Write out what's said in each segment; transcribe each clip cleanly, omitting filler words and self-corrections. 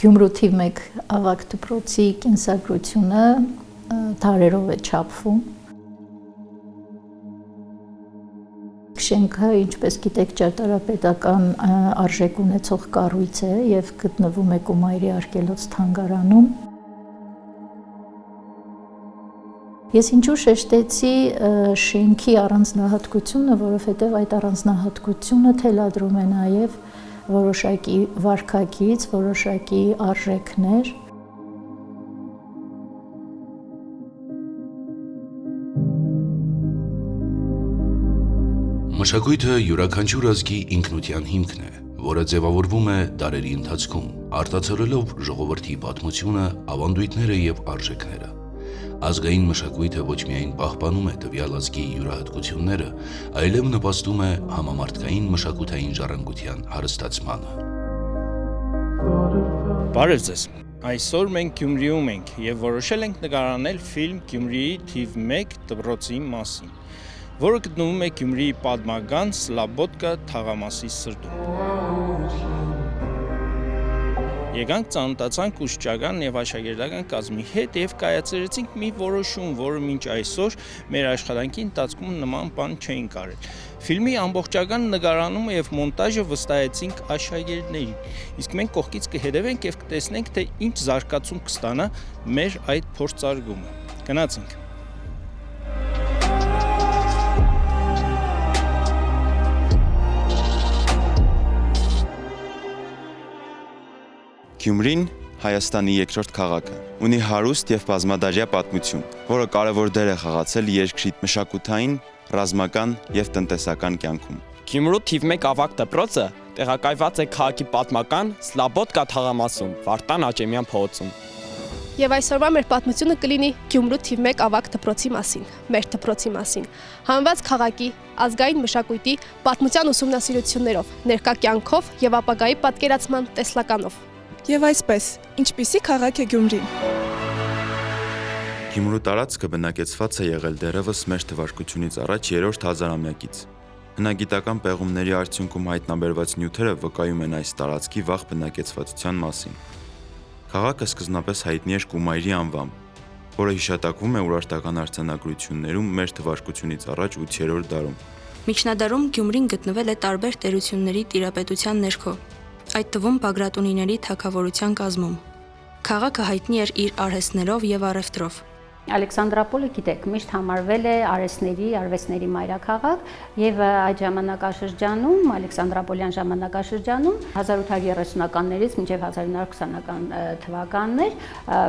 Գյումրու թիվ 1 ավագ դպրոցի կենսագրությունը դարերով է չափվում։ Շենքը, ինչպես գիտեք, ճարտարապետական արժեք ունեցող կառույց է եւ գտնվում է Կումայրի արգելոց թանգարանում։ Ես ինչու շեշտեցի շենքի առանձնահատկությունը, որովհետեւ այդ առանձնահատկությունը թելադրում է նաեւ որոշակի վարքագիծ, որոշակի արժեքներ։ Մշակույթը յուրաքանչյուր ազգի ինքնության հիմքն է, որը ձևավորվում է դարերի ընթացքում, արտացոլելով ժողովրդի պատմությունը, ավանդույթները եւ արժեքները։ Ազգային մշակույթը ոչ միայն պահպանում է տվյալ ազգի յուրահատկությունները, այլև նպաստում է համամարտկային մշակութային ժառանգության հարստացմանը։ Բարև ձեզ։ Այսօր մենք Գյումրիում ենք եւ որոշել ենք նկարանել ֆիլմ Գյումրիի թիվ 1 դպրոցի մասին, որը գտնվում է Գյումրիի պատմական Սլաբոդկա թաղամասի սրտում։ Եկանք ծանոթացանք ուսուցչական եւ աշակերտական կազմի հետ եւ կայացրեցինք մի որոշում, որը մինչ այսօր մեր աշխատանքի ընթացքում նման բան չէինք արել։ Ֆիլմի ամբողջական նկարանումը եւ մոնտաժը վստահեցինք աշակերտներին, իսկ մենք կողքից կհետևենք եւ կտեսնենք, թե ինչ զարգացում կստանա մեր այդ փորձարկումը։ Գնացինք։ Գյումրին Հայաստանի երկրորդ քաղաքը, ունի հարուստ եւ բազմադարյա պատմություն, որը կարևոր դեր է խաղացել երկրի մշակութային, ռազմական եւ տնտեսական կյանքում։ Գյումրու թիվ 1 ավագ դպրոցը տեղակայված է քաղաքի պատմական Սլաբոդկա թաղամասում, Վարդան Աճեմյան փողոցում։ Եվ այսօրվա մեր պատմությունը կլինի Գյումրու թիվ 1 ավագ դպրոցի մասին, մեր դպրոցի մասին, հանված քաղաքի, ազգային մշակույթի, պատմության ուսումնասիրություններով, ներկա կյանքով եւ ապագայի պատկերացման տեսլականով։ Եվ այսպես, ինչպիսի քաղաք է Գյումրին։ Գյումրու տարածքը բնակեցված է եղել դեռևս մեր թվարկությունից առաջ 3-րդ հազարամյակից։ Հնագիտական պեղումների արդյունքում հայտնաբերված նյութերը վկայում են այս տարածքի վաղ բնակեցվածության մասին։ Քաղաքը սկզբնապես հայտնի էր Կումայրի անվամբ, որը հիշատակվում է ուրարտական արձանագրություններում մեր թվարկությունից առաջ 8-րդ դարում։ Միջնադարում Գյումրին գտնվել է տարբեր տերությունների տիրապետության ներքո, այդ թվում Բագրատունիների թագավորության կազմում։ Քաղաքը հայտնի էր իր արհեստներով եւ առևտրով։ Ալեքսանդրապոլը, գիտեք, միշտ համարվել է արվեստների մայրաքաղաք եւ այդ ժամանակաշրջանում, Ալեքսանդրապոլյան ժամանակաշրջանում 1830-ականներից մինչեւ 1920-ական թվականներ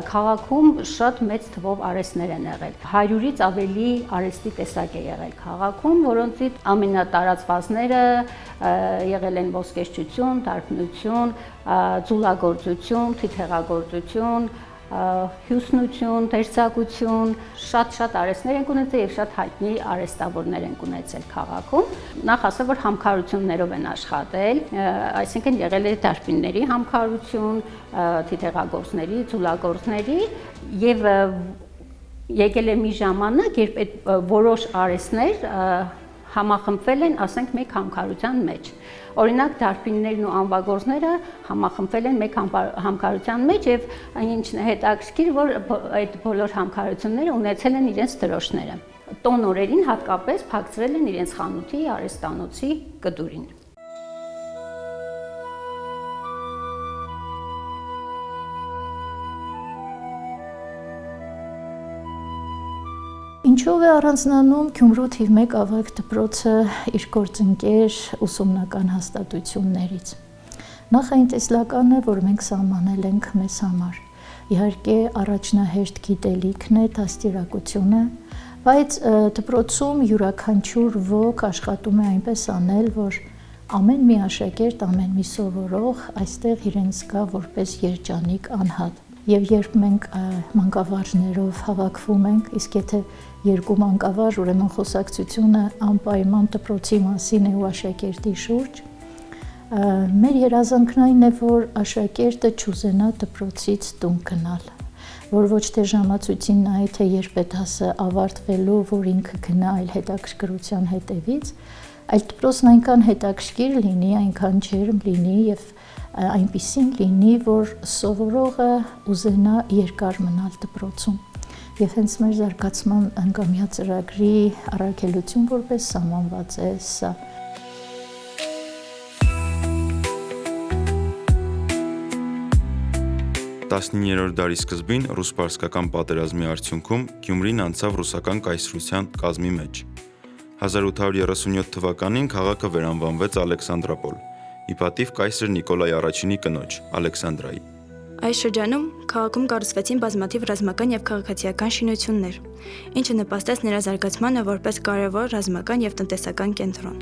քաղաքում շատ մեծ թվով արհեստներ են եղել։ 100-ից ավելի արհեստի տեսակ է եղել քաղաքում, որոնցից ամենատարածվածները եղել են ոսկեշչություն, դարբնություն, ձուլագործություն, թիթեղագործություն, հյուսնություն, դերձակություն, շատ արհեստներ են ունեցել եւ շատ հայտնի արհեստավորներ են ունեցել քաղաքում։ Նախ ասեմ, որ համքարություններով են աշխատել, այսինքն եղել է դարբինների համքարություն, թիթեղագործների, ձուլագործների եւ եկել է մի ժամանակ, երբ այդ որոշ արհեստներ համախմբվել են, ասենք, մեկ համքարության մեջ։ Օրինակ դարբիններն ու անվագործները համախմբվել են մեկ համքարության մեջ եւ ինչն է հետաքրքիր, որ այդ բոլոր համքարությունները ունեցել են իրենց դրոշները։ Տոն օրերին հատկապես փակցրել են իրենց խանութի, արհեստանոցի կդուրին։ Ինչով է առանձնանում Գյումրու թիվ 1 ավագ դպրոցը իր գործընկեր ուսումնական հաստատություններից։ Նախ այն տեսլականը, որ մենք սահմանել ենք մեզ համար։ Իհարկե առաջնահերթ գիտելիքն է, դաստիարակությունը, բայց դպրոցում յուրաքանչյուր ոք աշխատում է այնպես անել, որ ամեն մի աշակերտ, ամեն մի սովորող այստեղ իրենց զգա որպես երջանիկ անհատ։ Եվ երբ մենք մանկավարժներով հավաքվում ենք, իսկ եթե երկու մանկավարժ, ուրեմն խոսակցությունը անպայման դպրոցի մասին է ու աշակերտի շուրջ, մեր երազանքն այն է, որ աշակերտը չուզենա դպրոցից տուն գնալ, որ ոչ թե ժամացույցին նայի, թե երբ է դասը ավարտվելու, որ ինքը գնա այլ հետաքրքրության հետևից, այլ դպրոցն այնքան հետաքրքիր լինի, այնքան ջերմ լինի եւ այնպիսին լինի, որ սովորողը ուզենա երկար մնալ դպրոցում։ Եվ հենց մեր զարգացման հանգամյա ծրագրի առաքելություն որպես սահմանված է սա։ Տասնիններորդ դարի սկզբին ռուս-պարսկական պատերազմի արդյունքում Գյումրին անցավ ռուսական կայսրության կազմի մեջ։ 1837 թվականին քաղաքը վերանվանվեց Ալեքսանդրապոլ, ի պատիվ կայսր Նիկոլայ I-ի կնոջ՝ Ալեքսանդրայի։ Այս շրջանում քաղաքում կառուցվեցին բազմաթիվ ռազմական եւ քաղաքացիական շինություններ, ինչը նպաստեց նրա զարգացմանը որպես կարևոր ռազմական եւ տնտեսական կենտրոն։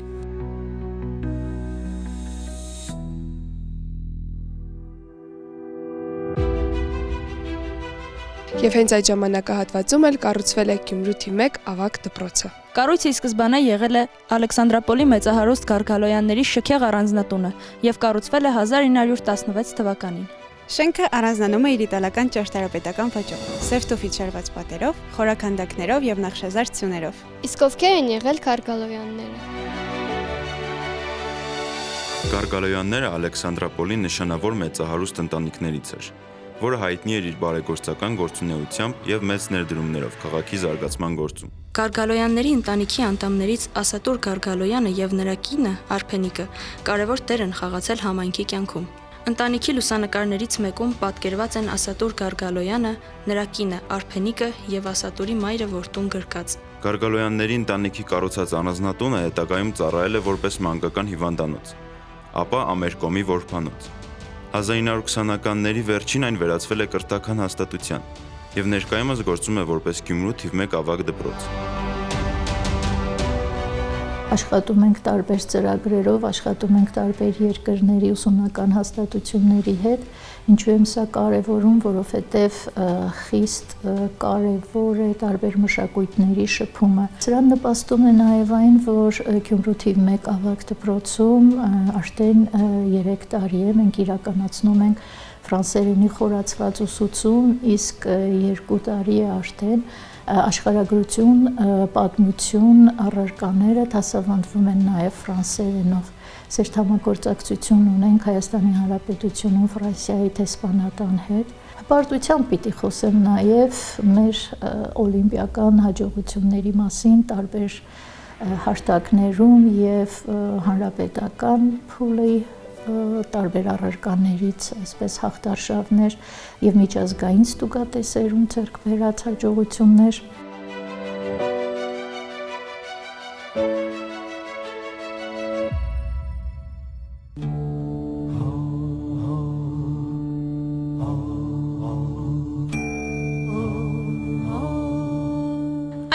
Եվ հենց այդ ժամանակահատվածում էլ կառուցվել է Գյումրու թիվ 1 ավագ դպրոցը։ Կառույցի սկզբանե եղել է Ալեքսանդրապոլի մեծահարուստ Գարգալոյանների շքեղ առանձնատունը եւ կառուցվել է 1916 թվականին։ Շենքը առանձնանում է իր իտալական ճարտարապետական ոճով, սև տուֆից շարված պատերով, խորաքանդակներով եւ նախշազարդ սյուներով։ Իսկ ովքեր են եղել Գարգալոյանները։ Գարգալոյանները Ալեքսանդրապոլի նշանավոր մեծահարուստ ընտանիքներից էր, որը հայտնի էր իր բարեգործական գործունեությամբ եւ մեծ ներդրումներով քաղաքի զարգացման գործում։ Գարգալոյանների ընտանիքի անդամներից Ասատուր Գարգալոյանը եւ նրա կինը Արփենիկը կարևոր դեր են խաղացել համայնքի կյանքում։ Ընտանիքի լուսանկարներից մեկում պատկերված են Ասատուր Գարգալոյանը, նրա կինը Արփենիկը եւ Ասատուրի մայրը որդուն գրկած։ Գարգալոյանների ընտանիքի կառուցած առանձնատունը հետագայում ծառայել է որպես մանկական հիվանդանոց, ապա ամերկոմի որբանոց։ 1920-ականների վերջին այն վերածվել է կրթական հաստատության եւ ներկայումս գործում է որպես Գյումրու թիվ 1 ավագ դպրոց։ Աշխատում ենք տարբեր ծրագրերով, աշխատում ենք տարբեր երկրների ուսումնական հաստատությունների հետ, ինչու եմ սա կարևորում, որովհետև խիստ կարևոր է տարբեր մշակույթների շփումը։ Սրան նպաստում է նաև այն, որ Գյումրու թիվ 1 ավագ դպրոցում արդեն 3 տարի է մենք իրականացնում ենք ֆրանսերենի խորացված ուսուցում, իսկ 2 տարի է արդեն աշխարհագրություն, պատմություն առարկաները դասավանդվում են նաև ֆրանսերենով։ Սերտ համագործակցություն ունենք Հայաստանի Հանրապետությունում Ֆրանսիայի դեսպանատան հետ։ Հպարտությամբ պիտի խոսեմ նաև մեր օլիմպիական հաջողությունների մասին տարբեր հարթակներում եւ հանրապետական փուլի տարբեր առարկաներից, այսպես հաղթարշավներ եւ միջազգային ստուգատեսերում ձեռք բերած հաջողություններ։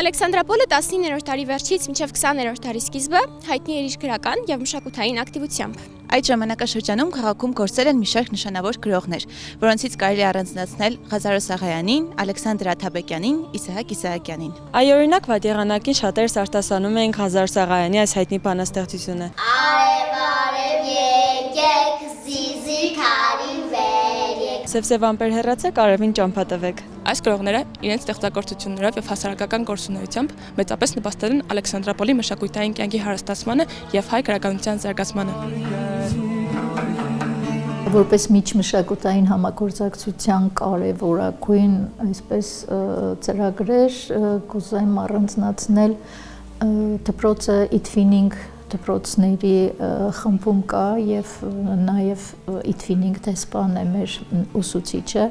Ալեքսանդրապոլը 19-րդ դարի վերջից մինչև 20-րդ դարի սկիզբը հայտնի էր իր գրական եւ մշակութային ակտիվությամբ։ Այդ ժամանակաշրջանում քաղաքում գործել են մի շարք նշանավոր գրողներ, որոնցից կարելի է առանձնացնել Ղազարոս Աղայանին, Ալեքսանդր Աթաբեկյանին, Իսահակ Իսահակյանին։ Այօրինակ Վադեղանակին շատերս արտասանում ենք Ղազարոս Աղայանի այս հայտնի բանաստեղծությունը։ Արև եկեք զիզի քարին վերեք։ Սև ամպեր հեռացեք, արևին ճամփա տվեք։ Այս գրողները իրենց ստեղծագործություններով եւ հասարակական գործունեությամբ մեծապես նպաստել են Ալեքսանդրապոլի մշակութային կյանքի հարստացմանը եւ հայ գրականության զարգացմանը։ Որպես միջմշակութային համագործակցության կարևորագույն այսպես ծրագրեր կուզեմ առանձնացնել դպրոցը Itfining դպրոցների խմբում կա եւ նաեւ Itfining դեսպան է մեր ուսուցիչը,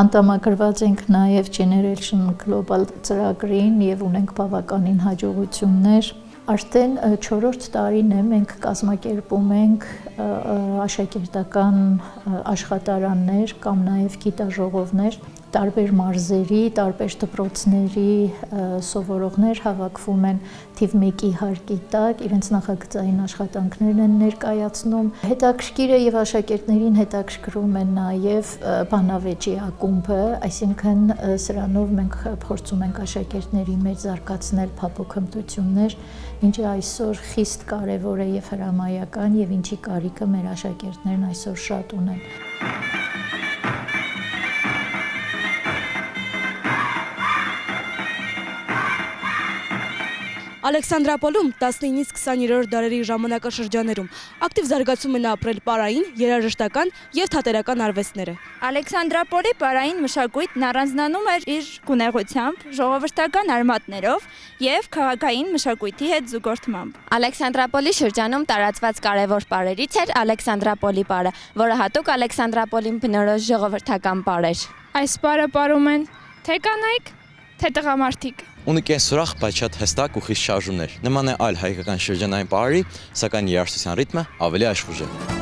անդամագրված ենք նաեւ Generation Global ծրագրին եւ ունենք բավականին հաջողություններ։ Արդեն 4-րդ տարին է մենք կազմակերպում ենք աշակերտական աշխատարաններ կամ նաև գիտաժողովներ, տարբեր մարզերի, տարբեր դպրոցների սովորողներ հավաքվում են թիվ 1-ի հարկի տակ, իրենց նախագծային աշխատանքներն են ներկայացնում։ Հետաքրքիր է եւ աշակերտներին հետաքրքրում է նաեւ բանավեճի ակումբը, այսինքն սրանով մենք փորձում ենք աշակերտների մեջ զարգացնել փափուկ հմտություններ, ինչը այսօր խիստ կարևոր է եւ հրամայական եւ ինչի կարիքը մեր աշակերտներն այսօր շատ ունեն։ Ալեքսանդրապոլում 19-ից 20-րդ դարերի ժամանակաշրջաներում ակտիվ զարգացում են ապրել պարային, երաժշտական եւ թատերական արվեստները։ Ալեքսանդրապոլի պարային մշակույթն առանձնանում էր իր գունեղությամբ, ժողովրդական արմատներով եւ քաղաքային մշակույթի հետ զուգորդմամբ։ Ալեքսանդրապոլի շրջանում տարածված կարևոր պարերից էր Ալեքսանդրապոլի պարը, որը հատուկ Ալեքսանդրապոլին բնորոշ ժողովրդական պար էր։ Այս պարը պարում են թե կանայք, թե տղամարդիկ։ Ունի կենսուրախ, բայց շատ հստակ ու խիստ շարժումներ։ Նման է այլ հայկական շրջանային պարերի, սակայն երաժշտության ռիթմը ավելի աշխուժ է։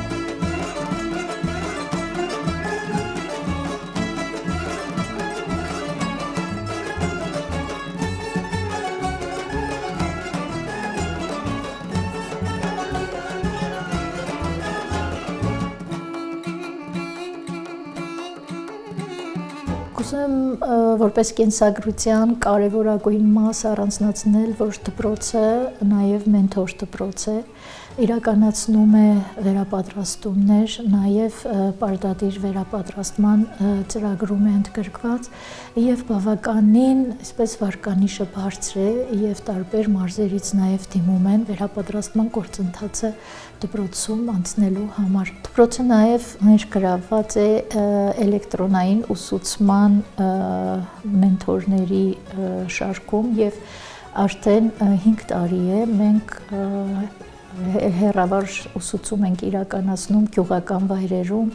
Կուզեմ որպես կենսագրության կարևորագույն մաս առանձնացնել, որ դպրոցը նաև մենթոր դպրոց է, իրականացնում է վերապատրաստումներ, նաև պարտադիր վերապատրաստման ծրագրում է ընդգրկված եւ բավականին, այսպես վարկանիշը բարձր է եւ տարբեր մարզերից նաև դիմում են վերապատրաստման գործընթացը դպրոցում անցնելու համար։ Դպրոցը նաև ներգրավված է էլեկտրոնային ուսուցման մենթորների շարքում եւ արդեն 5 տարի է մենք հեռավար ուսուցում ենք իրականացնում գյուղական վայրերում,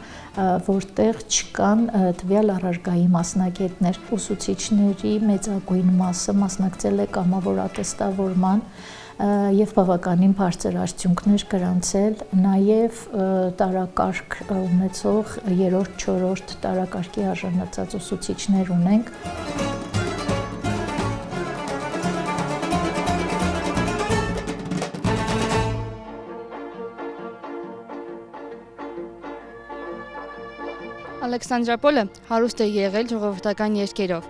որտեղ չկան տվյալ առարկայի մասնագետներ։ Ուսուցիչների մեծագույն մասը մասնակցել է կամավոր ատեստավորման եւ բավականին բարձր արդյունքներ գրանցել, նաեւ տարակարգ ունեցող 3-րդ, 4-րդ տարակարգի արժանացած ուսուցիչներ ունենք։ Ալեքսանդրապոլը հարուստ է եղել ժողովրդական երգերով,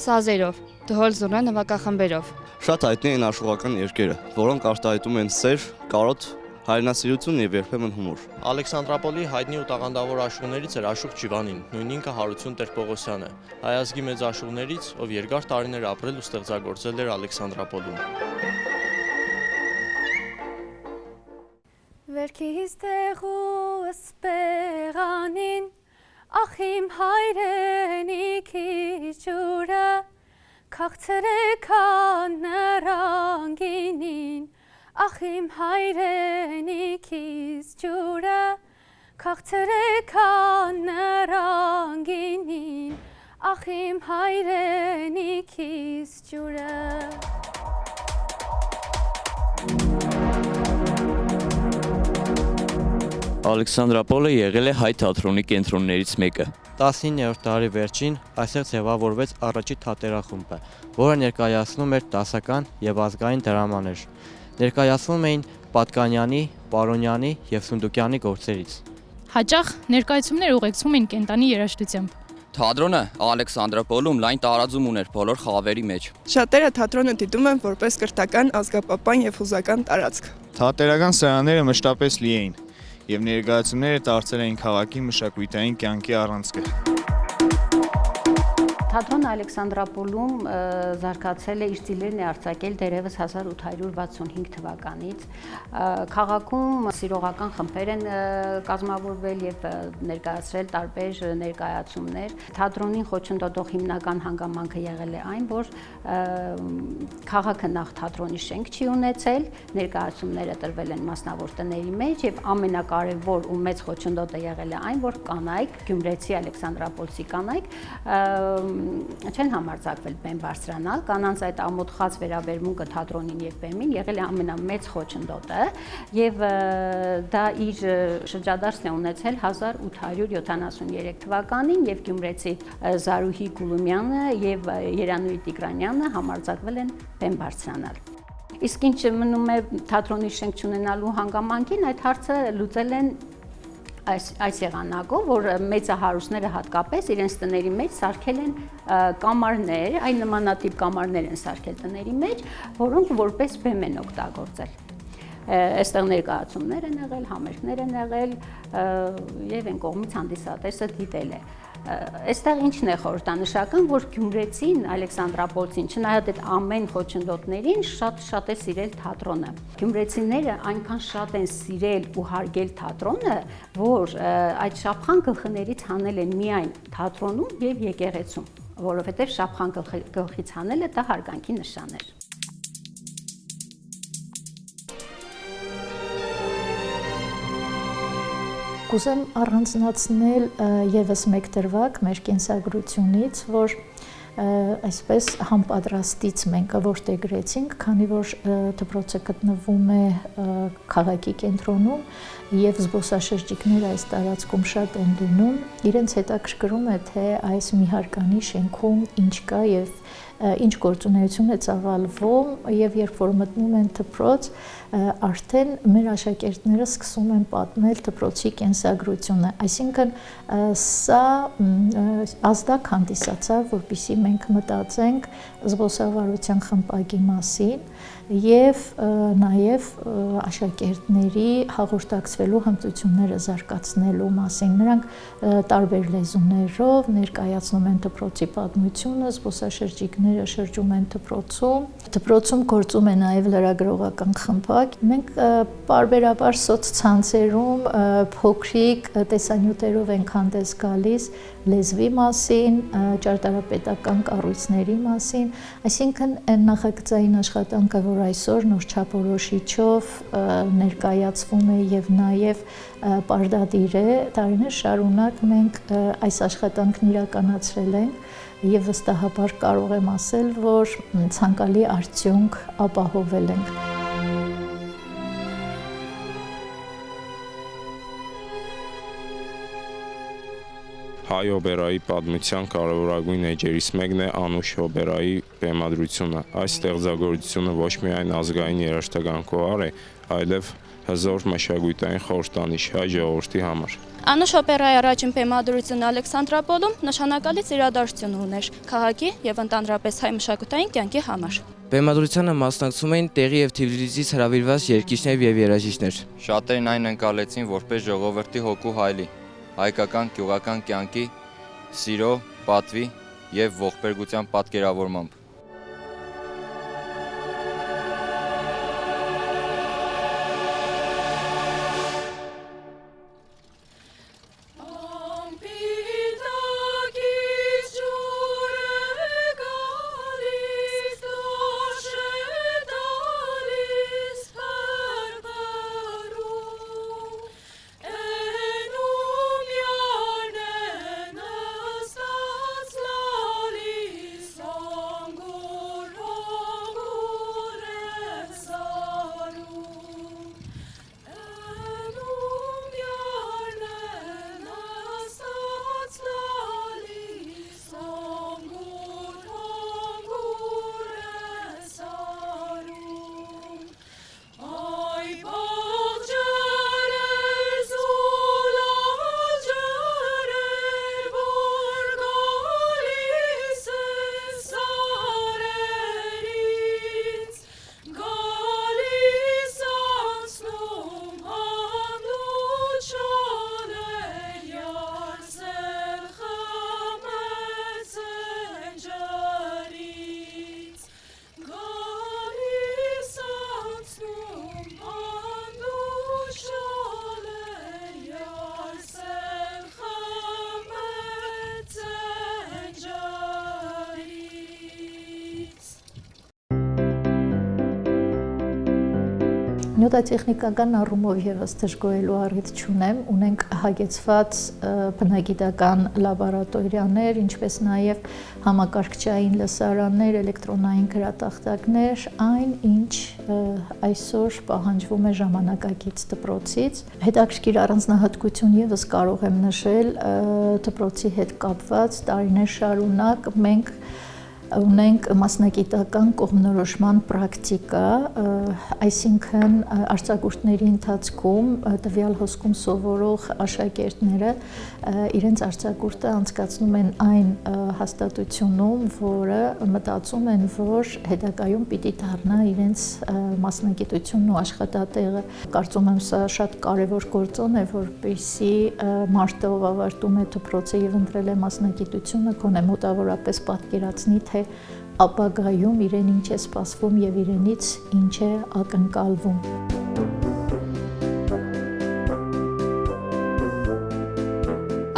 սազերով, դհոլ զուռա նվագախմբերով։ Շատ հայտնի են աշխուհական երգերը, որոնք արտահայտում են սեր, կարոտ, հայրենասիրություն եւ երբեմն հումոր։ Ալեքսանդրապոլի հայտնի ու տաղանդավոր աշխուհներից էր Աշուկ Ջիվանին, նույն ինքը Հարություն Տեր-Պողոսյանը, հայ ազգի մեծ աշխուհներից, ով երկար տարիներ ապրել ու ստեղծագործել էր Ալեքսանդրապոլում։ Վերքից տեղուս պեղանին, ախ իմ հայրենիքի ջուրը, քաղցրեկան նռանգինին, ախ իմ հայրենիքիս ջուրը, քաղցրեկան նռանգինին, ախ իմ հայրենիքիս ջուրը։ Ալեքսանդրապոլը եղել է հայ թատրոնի կենտրոններից մեկը։ 19-րդ դարի վերջին այստեղ ձևավորվեց առաջին թատերախումբը, որը ներկայացնում էր դասական եւ ազգային դրամաներ։ Ներկայացվում էին Պատկանյանի, Պարոնյանի եւ Սունդուկյանի գործերից։ Հաճախ ներկայացումներ ուղեկցվում են կենտանի երաժշտությամբ։ Թատրոնը Ալեքսանդրապոլում լայն տարածում ուներ բոլոր խաղերի մեջ։ Շատերը թատրոնը դիտում են որպես կրթական, ազգապահպան եւ հուզական տարածք։ Թատերական սրաները մշտապես լի էին եւ ներկայացումները դարձել էին քաղաքի մշակութային կյանքի առանցքը։ Թատրոնը Ալեքսանդրապոլում զարգացել է, իր ծիլերն է արձակել դերևս 1865 թվականից։ Քաղաքում սիրողական խմբեր են կազմավորվել եւ ներկայացրել տարբեր ներկայացումներ։ Թատրոնին խոչընդոտող հիմնական հանգամանքը եղել է այն, որ քաղաքը նախ թատրոնի շենք չի ունեցել, ներկայացումները տրվել են մասնավոր տների մեջ եւ ամենակարևոր ու մեծ խոչընդոտը եղել է այն, որ կանայք, գյումրեցի Ալեքսանդրապոլցի կանայք չեն համարձակվել բեմ բարձրանալ, կանանց այդ ամոթխած վերաբերմունքը թատրոնին եւ բեմին եղել է ամենամեծ խոչընդոտը եւ դա իր շրջադարձն է ունեցել 1873 թվականին եւ գյումրեցի Զարուհի Գուլումյանը եւ Երանուհի Տիգրանյանը համարձակվել են բեմ բարձրանալ։ Իսկ ինչ մնում է թատրոնի շենք չունենալու հանգամանքին, այդ հարցը լուծել են այս եղանակով, որ մեծահարուստները հատկապես իրենց տների մեջ սարքել են կամարներ, այն նմանատիպ կամարներ են սարքել տների մեջ, որոնք որպես բեմ են օգտագործել։ Այստեղ ներկայացումներ են եղել, համերգներ են եղել եւ այն կողմից հանդիսատեսը դիտել է։ Այստեղ ինչն է խորհրդանշական, որ գյումրեցին Ալեքսանդրապոլցին, չնայած այդ ամեն խոչընդոտներին, շատ է սիրել թատրոնը։ Գյումրեցիները այնքան շատ են սիրել ու հարգել թատրոնը, որ այդ շապխան գլխներից հանել են միայն թատրոնում եւ եկեղեցում, որովհետեւ շապխան գլխից հանելը դա հարգանքի նշան էր։ Կուզեմ առանձնացնել եւս մեկ դրվագ մեր կենսագրությունից, որ այսպես համապատրաստից մենք որտեղ գրեցինք, քանի որ դպրոցը գտնվում է քաղաքի կենտրոնում եւ զբոսաշրջիկները այս տարածքում շատ են լինում, իրենց հետաքրքրում է թե այս մի հարկանի շենքում ինչ կա եւ ինչ գործունեություն է ծավալվում եւ երբ որ մտնում են դպրոց, արդեն մեր աշակերտները սկսում են պատմել դպրոցի կենսագրությունը, այսինքն սա ազդակ հանդիսացավ, որպեսզի մենք մտածենք զբոսավարության խմբակի մասին եւ նաեւ աշակերտների հաղորդակցվելու հմտությունները զարգացնելու մասին։ Նրանք տարբեր լեզուներով ներկայացնում են դպրոցի պատմությունը, զբոսաշրջիկները շրջում են դպրոցում գործում է նաեւ լրագրողական խմբակ։ Մենք պարբերաբար սոցցանցերում փոքրիկ տեսանյութերով ենք հանդես գալիս լեզվի մասին, ճարտարապետական կառույցների մասին, այսինքն այն նախագծային աշխատանքը, որ այսօր նոր չափորոշիչով ներկայացվում է եւ նաեւ պարտադիր է, տարիներ շարունակ մենք այս աշխատանքն իրականացրել ենք եւ վստահաբար կարող եմ ասել, որ ցանկալի արդյունք ապահովել ենք։ Հայ օպերայի պատմության կարևորագույն էջերից մեկն է Անուշ օպերայի բեմադրությունը։ Այս ստեղծագործությունը ոչ միայն ազգային երաժշտական է, այլև հզոր մշակութային խորհրդանիշ հայ ժողովրդի համար։ Անուշ օպերայի առաջին բեմադրությունը Ալեքսանդրապոլում նշանակալից իրադարձություն ուներ քաղաքի եւ ընդհանրապես հայ մշակութային կյանքի համար։ Բեմադրությանը մասնակցում էին տեղի եւ Թիֆլիսից հրավիրված երգիչներ եւ երաժիշտներ։ Շատերն այն ընկալեցին որպես ժողովրդի հոգու հայլի, հայկական գյուղական կյանքի, սիրո, պատվի եւ ողբերգության պատկերավորմամբ։ Նյութատեխնիկական առումով եւս դժգոհելու առիթ չունեմ, ունենք հագեցված բնագիտական լաբորատորիաներ, ինչպես նաեւ համակարգչային լսարաններ, էլեկտրոնային գրատախտակներ, այն ինչ այսօր պահանջվում է ժամանակակից դպրոցից։ Հետաքրքիր առանձնահատկություն եւս կարող եմ նշել դպրոցի հետ կապված տարիներ շարունակ մենք ունենք մասնագիտական կողմնորոշման պրակտիկա, այսինքն արձակուրդների ընթացքում տվյալ հոսքում սովորող աշակերտները իրենց արձակուրդը անցկացնում են այն հաստատությունում, որը մտածում են, որ հետագայում պիտի դառնա իրենց մասնագիտությունն ու աշխատատեղը։ Կարծում եմ սա շատ կարևոր գործոն է, որպեսզի մարդը, ով ավարտում է դպրոցը եւ ընտրել է մասնագիտությունը, գոնե մոտավորապես պատկերացնի, թե ապագայում իրեն ինչ է սպասվում եւ իրենից ինչ է ակնկալվում։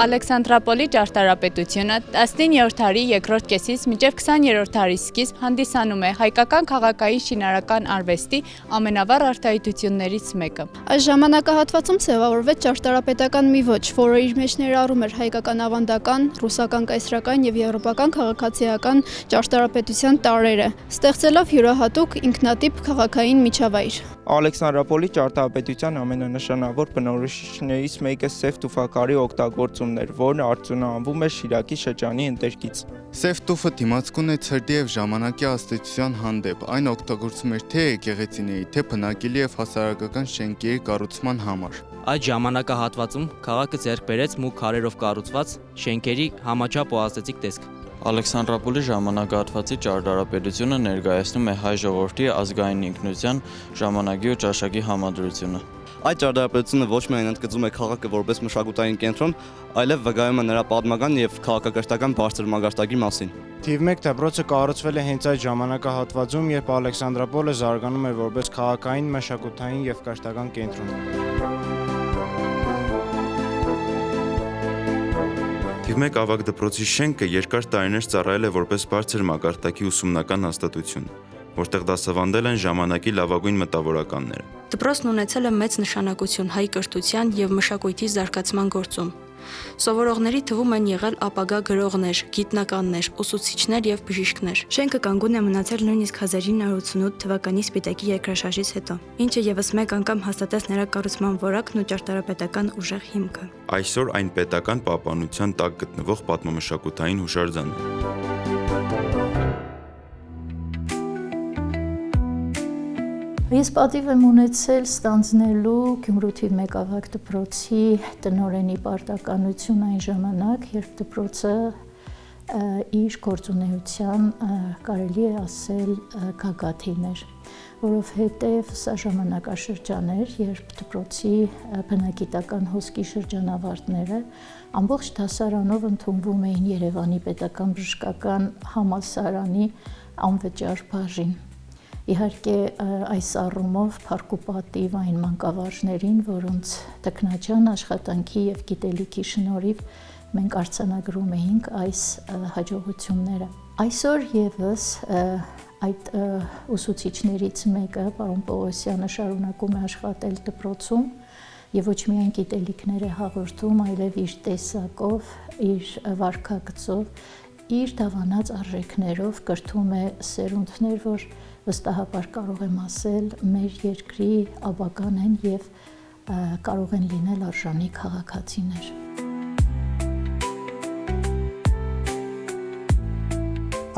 Ալեքսանդրապոլի ճարտարապետությունը 19-րդ դարի երկրորդ կեսից մինչև 20-րդ դարի սկիզբ հանդիսանում է հայկական քաղաքային շինարարական արվեստի ամենավառ արտահայտություններից մեկը։ Այս ժամանակահատվածում ձևավորվեց ճարտարապետական մի ոճ, որը իր մեջ ներառում էր հայկական ավանդական, ռուսական կայսրական եւ եվրոպական քաղաքացիական ճարտարապետության տարրերը, ստեղծելով յուրահատուկ ինքնատիպ քաղաքային միջավայր։ Ալեքսանդրապոլի ճարտարապետության ամենանշանավոր բնորոշիչներից մեկը սև տուֆակարի օգտագործումն էր, որն արդյունահանվում էր Շիրակի շրջանի ընտերքից։ Սև տուֆը դիմացկուն է ցրտի եւ ժամանակի աստեցության հանդեպ։ Այն օգտագործվում էր թե եկեղեցիների, թե բնակելի եւ հասարակական շենքերի կառուցման համար։ Այդ ժամանակահատվածում քաղաքը ձեռք բերեց մուգ քարերով կառուցված շենքերի համաչափ ու ազդեցիկ տեսք։ Ալեքսանդրապոլի ժամանակահատվածի ճարտարապետությունը ներկայացնում է հայ ժողովրդի ազգային ինքնության ժամանակի ու ճաշակի համադրությունը։ Այդ ճարտարապետությունը ոչ միայն ընդգծում է քաղաքը որպես մշակութային կենտրոն, այլև վկայում է նրա պատմական եւ քաղաքակրթական բարձր մագարտակի մասին։ Թիվ 1 դպրոցը կառուցվել է հենց այդ ժամանակահատվածում, երբ Ալեքսանդրապոլը զարգանում էր որպես քաղաքային, մշակութային եւ կրթական կենտրոն։ Թիվ 1 ավագ դպրոցի շենքը երկար տարիներ ծառայել է որպես բարձր մակարդակի ուսումնական հաստատություն, որտեղ դասավանդել են ժամանակի լավագույն մտավորականները։ Դպրոցն ունեցել է մեծ նշանակություն հայ կրթության եւ մշակույթի զարգացման գործում։ Սովորողների թվում են եղել ապագա գրողներ, գիտնականներ, ուսուցիչներ եւ բժիշկներ։ Շենքը կանգուն է մնացել նույնիսկ 1988 թվականի Սպիտակի երկրաշարժից հետո, ինչը եւս մեկ անգամ հաստատեց նրա կառուցման որակն ու ճարտարապետական ուժեղ հիմքը։ Այսօր այն պետական պահպանության տակ գտնվող պատմամշակութային հուշարձան է։ Ես պատիվ եմ ունեցել ստանձնելու Գյումրու թիվ 1 ավագ դպրոցի տնօրենի պարտականություն այն ժամանակ, երբ դպրոցը իր գործունեության կարելի է ասել գագաթին էր, որովհետև սա ժամանակաշրջան էր, երբ դպրոցի բնագիտական հոսքի շրջանավարտները ամբողջ դասարանով ընդունվում էին Երևանի պետական բժշկական համալսարանի անվճար բաժին։ Իհարկե այս առումով փառք ու պատիվ այն մանկավարժներին, որոնց տքնաջան աշխատանքի եւ գիտելիքի շնորհիվ մենք արձանագրում էինք այս հաջողությունները։ Այսօր եւս այդ ուսուցիչներից մեկը, պարոն Պողոսյանը, շարունակում է աշխատել դպրոցում եւ ոչ միայն գիտելիքներ է հաղորդում, այլև իր տեսակով, իր վարքագծով, իր դավանած արժեքներով կրթում է սերունդներ, որ վստահաբար կարող եմ ասել, մեր երկրի ապագան են եւ կարող են լինել արժանի քաղաքացիներ։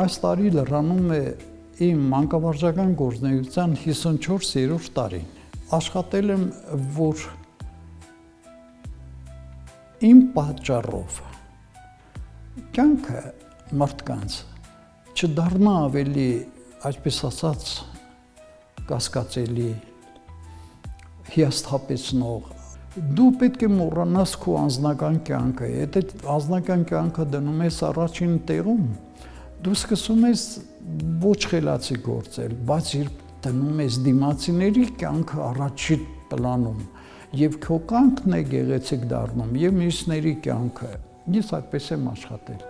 Այս տարի լրանում է իմ մանկավարժական գործունեության 54-րդ տարին։ Աշխատել եմ, որ իմ պատճառով կյանքը մարդկանց չդառնա ավելի, այսպես ասած, կասկածելի, հիասթափեցնող։ Դու պետք է մոռանաս քո անձնական կյանքը, եթե անձնական կյանքը դնում ես առաջին տեղում, դու սկսում ես ոչ խելացի գործել, բայց երբ դնում ես դիմացիների կյանքը առաջի պլանում, եւ քո կյանքն է գեղեցիկ դառնում, եւ մյուսների կյանքը։ Ես այդպես եմ աշխատել։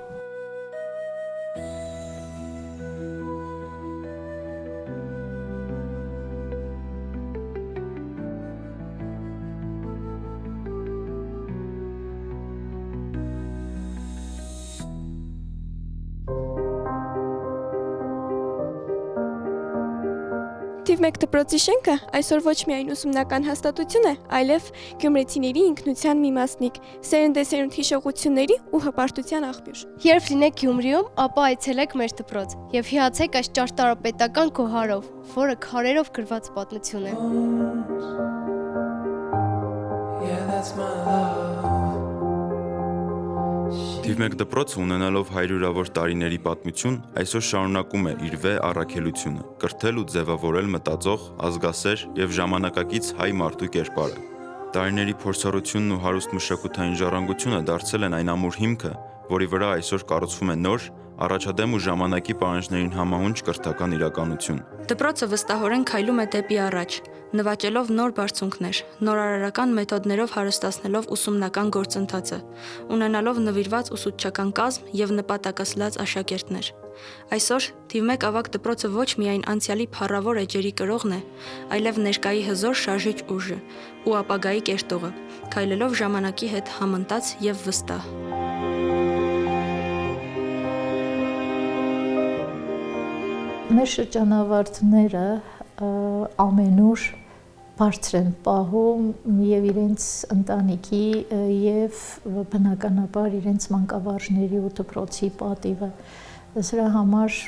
թիվ 1 դպրոցի շենքը այսօր ոչ միայն ուսումնական հաստատություն է, այլև գյումրեցիների ինքնության մի մասնիկ, սերնդեսերունդ հիշողությունների ու հպարտության աղբյուր։ Երբ լինեք Գյումրիում, ապա այցելեք մեր դպրոց եւ հիացեք այս ճարտարապետական գոհարով, որը քարերով գրված պատմություն է։ Թիվ 1 դպրոցը ունենալով 100-ավոր տարիների պատմություն, այսօր շարունակում է իր վեհ առաքելությունը՝ կրթել ու ձևավորել մտածող, ազգասեր եւ ժամանակակից հայ մարդու կերպարը։ Տարիների փորձառությունն ու հարուստ մշակութային ժառանգությունը դարձել են այն ամուր հիմքը, որի վրա այսօր կառուցվում է նոր, առաջադեմ ու ժամանակի պահանջներին համահունչ կրթական իրականություն։ Դպրոցը վստահորեն քայլում է դեպի առաջ, նվաճելով նոր բարձունքներ, նորարարական մեթոդներով հարստացնելով ուսումնական գործընթացը, ունենալով նվիրված ուսուցչական կազմ եւ նպատակասլաց աշակերտներ։ Այսօր թիվ 1 ավագ դպրոցը ոչ միայն անցյալի փառավոր էջերի կրողն է, այլև ներկայի հզոր շարժիչ ուժը ու ապագայի կերտողը, քայլելով ժամանակի հետ համընտած եւ վստահ։ Մեր շրջանավարտները ամենուր բարձր են պահում եւ իրենց ընտանիքի եւ բնականաբար իրենց մանկավարժների ու դպրոցի պատիվը։ Սրա համար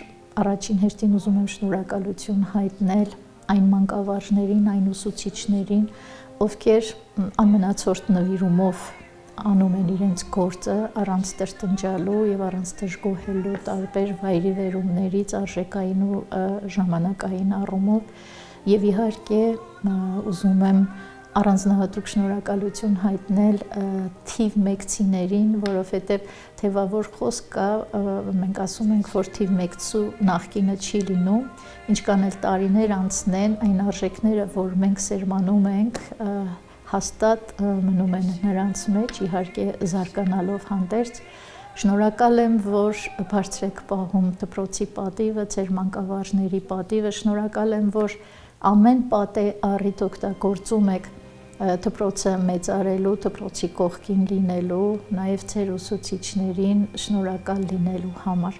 առաջին հերթին ուզում եմ շնորհակալություն հայտնել այն մանկավարժներին, այն ուսուցիչներին, ովքեր ամենացորդ նվիրումով անում են իրենց գործը առանց տրտնջալու եւ առանց դժգոհելու տարբեր վայրիվերումներից արժեքային ու ժամանակային առումով եւ իհարկե ուզում եմ առանձնահատուկ շնորհակալություն հայտնել թիվ 1-ցիներին, որովհետեւ թեւավոր խոսք կա, մենք ասում ենք, որ թիվ 1-ցու նախկինը չի լինում, ինչքան էլ տարիներ անցնեն, այն արժեքները, որ մենք սերմանում ենք, հաստատ մնում են նրանց մեջ, իհարկե զարգանալով հանդերձ։ Շնորհակալ եմ, որ բարձր եք պահում դպրոցի պատիվը, ձեր մանկավարժների պատիվը, շնորհակալ եմ, որ ամեն պատե առիթ օգտագործում եք դպրոցը մեծարելու, դպրոցի կողքին լինելու, նաև ձեր ուսուցիչներին շնորհակալ լինելու համար։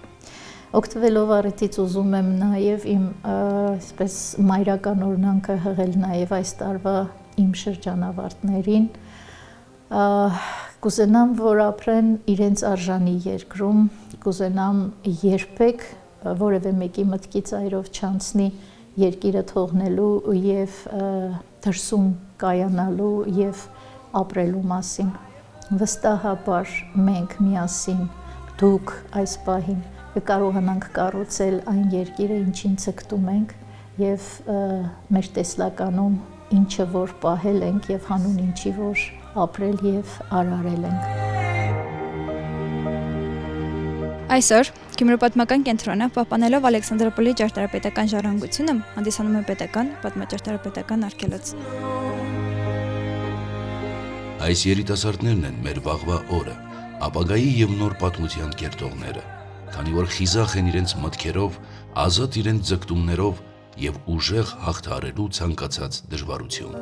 Օգտվելով առիթից ուզում եմ նաև իմ այսպես մայրական օրհնանքը հղել նաև այս տարվա իմ շրջանավարտներին, կուզենամ, որ ապրեն իրենց արժանի երկրում, կուզենամ երբեք որևէ մեկի մտքի ծայրով չանցնի երկիրը թողնելու եւ դրսում կայանալու եւ ապրելու մասին։ Վստահաբար մենք միասին, դուք այս պահին կկարողանանք կառուցել այն երկիրը, ինչին ցկտում ենք եւ մեր տեսլականում ինչը որ պահել ենք եւ հանուն ինչի որ ապրել եւ արարել ենք։ Այսօր Գյումրու պատմական կենտրոնը պահպանելով Ալեքսանդրապոլի ճարտարապետական ժառանգությունը հանդիսանում է պետական պատմաճարտարապետական արգելոց։ Այս երիտասարդներն են մեր վաղվա օրը, ապագայի եւ նոր պատմության կերտողները, քանի որ խիզախ են իրենց մտքերով, ազատ իրենց ձգտումներով եւ ուժեղ հաղթահարելու ցանկացած դժվարություն։